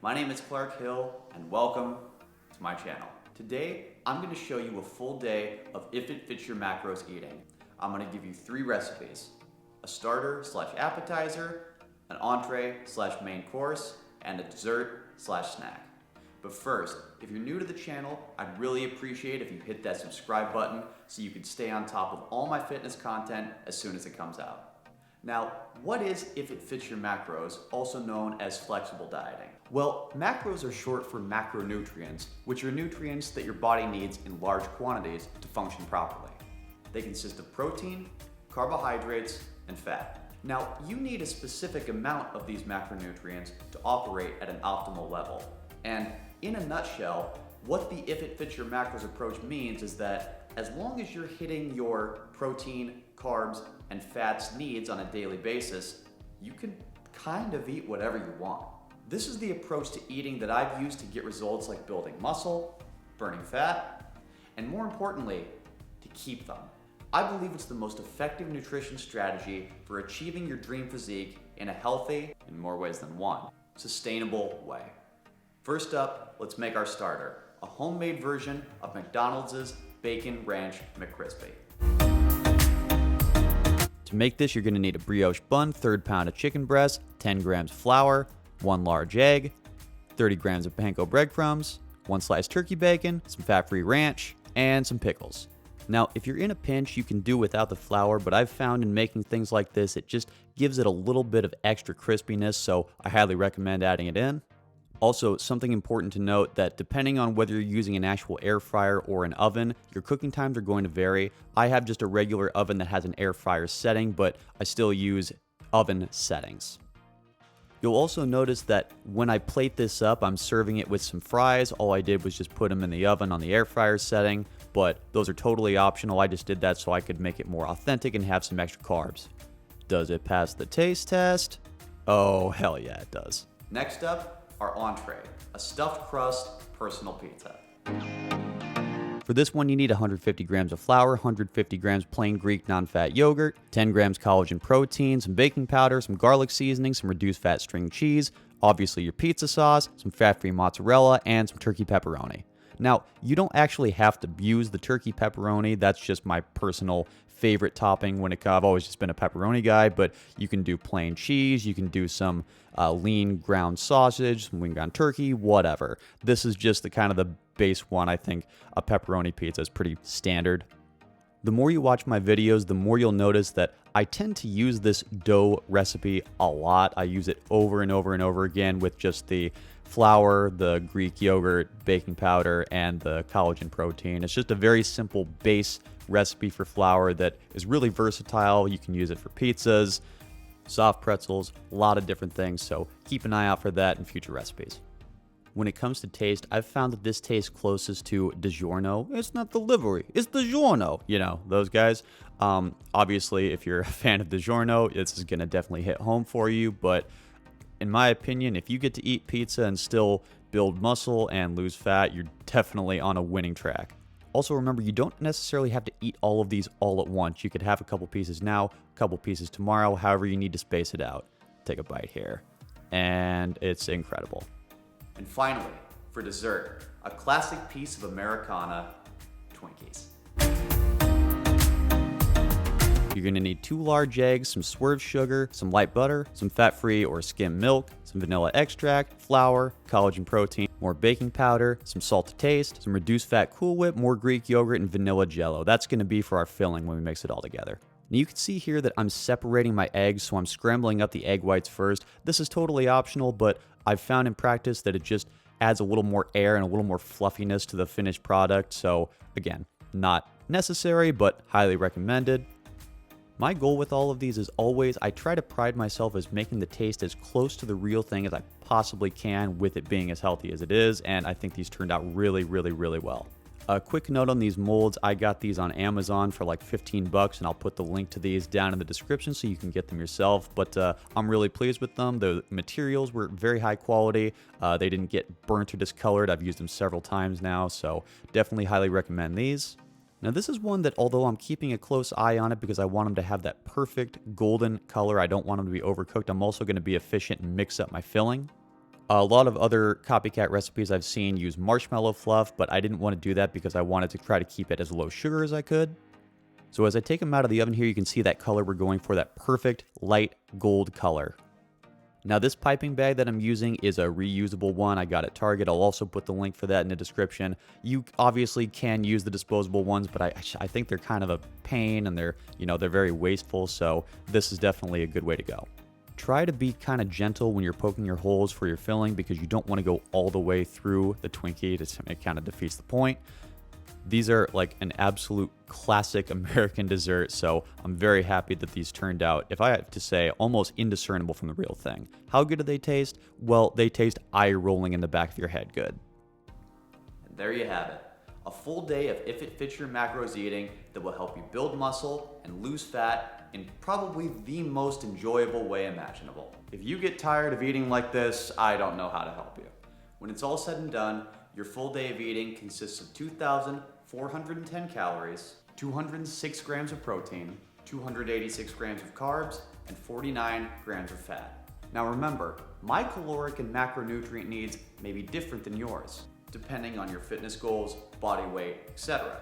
My name is Clark Hill and welcome to my channel. Today, I'm going to show you a full day of if it fits your macros eating. I'm going to give you 3 recipes: a starter / appetizer, an entree / main course, and a dessert / snack. But first, if you're new to the channel, I'd really appreciate if you hit that subscribe button so you can stay on top of all my fitness content as soon as it comes out. Now, what is if it fits your macros, also known as flexible dieting? Well, macros are short for macronutrients, which are nutrients that your body needs in large quantities to function properly. They consist of protein, carbohydrates, and fat. Now, you need a specific amount of these macronutrients to operate at an optimal level. And in a nutshell, what the if it fits your macros approach means is that as long as you're hitting your protein, carbs, and fats needs on a daily basis, you can kind of eat whatever you want. This is the approach to eating that I've used to get results like building muscle, burning fat, and more importantly, to keep them. I believe it's the most effective nutrition strategy for achieving your dream physique in a healthy, in more ways than one, sustainable way. First up, let's make our starter, a homemade version of McDonald's Bacon Ranch McCrispy. To make this, you're going to need a brioche bun, 1/3 pound of chicken breast, 10 grams flour, 1 large egg, 30 grams of panko breadcrumbs, 1 sliced turkey bacon, some fat-free ranch, and some pickles. Now, if you're in a pinch, you can do without the flour, but I've found in making things like this, it just gives it a little bit of extra crispiness, so I highly recommend adding it in. Also, something important to note that depending on whether you're using an actual air fryer or an oven, your cooking times are going to vary. I have just a regular oven that has an air fryer setting, but I still use oven settings. You'll also notice that when I plate this up, I'm serving it with some fries. All I did was just put them in the oven on the air fryer setting, but those are totally optional. I just did that so I could make it more authentic and have some extra carbs. Does it pass the taste test? Oh, hell yeah, it does. Next up, our entree, a stuffed crust personal pizza. For this one, you need 150 grams of flour, 150 grams plain Greek non-fat yogurt, 10 grams collagen protein, some baking powder, some garlic seasoning, some reduced fat string cheese, obviously your pizza sauce, some fat-free mozzarella, and some turkey pepperoni. Now, you don't actually have to use the turkey pepperoni. That's just my personal favorite topping when I've always just been a pepperoni guy, but you can do plain cheese, you can do some lean ground sausage, some lean ground turkey, whatever. This is just the kind of the base one. I think a pepperoni pizza is pretty standard. The more you watch my videos, the more you'll notice that I tend to use this dough recipe a lot. I use it over and over and over again with just the flour, the Greek yogurt, baking powder, and the collagen protein. It's just a very simple base recipe for flour that is really versatile. You can use it for pizzas, soft pretzels, a lot of different things, so keep an eye out for that in future recipes. When it comes to taste, I've found that this tastes closest to DiGiorno. It's not delivery, it's DiGiorno. You know, those guys. Obviously, if you're a fan of DiGiorno, this is going to definitely hit home for you, but in my opinion, if you get to eat pizza and still build muscle and lose fat, you're definitely on a winning track. Also remember, you don't necessarily have to eat all of these all at once. You could have a couple pieces now, a couple pieces tomorrow, however you need to space it out. Take a bite here, and it's incredible. And finally, for dessert, a classic piece of Americana, Twinkies. You're going to need 2 large eggs, some swerve sugar, some light butter, some fat-free or skim milk, some vanilla extract, flour, collagen protein, more baking powder, some salt to taste, some reduced fat Cool Whip, more Greek yogurt, and vanilla jello. That's going to be for our filling when we mix it all together. Now you can see here that I'm separating my eggs, so I'm scrambling up the egg whites first. This is totally optional, but I've found in practice that it just adds a little more air and a little more fluffiness to the finished product. So again, not necessary, but highly recommended. My goal with all of these is always, I try to pride myself as making the taste as close to the real thing as I possibly can with it being as healthy as it is, and I think these turned out really, really, really well. A quick note on these molds, I got these on Amazon for like 15 bucks, and I'll put the link to these down in the description so you can get them yourself, but I'm really pleased with them. The materials were very high quality. They didn't get burnt or discolored. I've used them several times now, so definitely highly recommend these. Now this is one that, although I'm keeping a close eye on it because I want them to have that perfect golden color, I don't want them to be overcooked, I'm also going to be efficient and mix up my filling. A lot of other copycat recipes I've seen use marshmallow fluff, but I didn't want to do that because I wanted to try to keep it as low sugar as I could. So as I take them out of the oven here, you can see that color we're going for, that perfect light gold color. Now this piping bag that I'm using is a reusable one I got at Target. I'll also put the link for that in the description. You obviously can use the disposable ones, but I think they're kind of a pain and they're very wasteful, so this is definitely a good way to go. Try to be kind of gentle when you're poking your holes for your filling because you don't want to go all the way through the Twinkie. It kind of defeats the point. These are like an absolute classic American dessert, so I'm very happy that these turned out, if I have to say, almost indiscernible from the real thing. How good do they taste? Well, they taste eye-rolling in the back of your head good. And there you have it. A full day of If It Fits Your Macros eating that will help you build muscle and lose fat in probably the most enjoyable way imaginable. If you get tired of eating like this, I don't know how to help you. When it's all said and done, your full day of eating consists of 2,410 calories, 206 grams of protein, 286 grams of carbs, and 49 grams of fat. Now remember, my caloric and macronutrient needs may be different than yours, depending on your fitness goals, body weight, etc.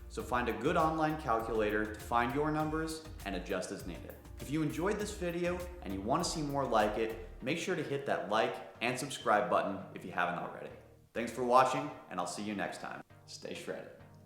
So find a good online calculator to find your numbers and adjust as needed. If you enjoyed this video and you want to see more like it, make sure to hit that like and subscribe button if you haven't already. Thanks for watching, and I'll see you next time. Stay shredded.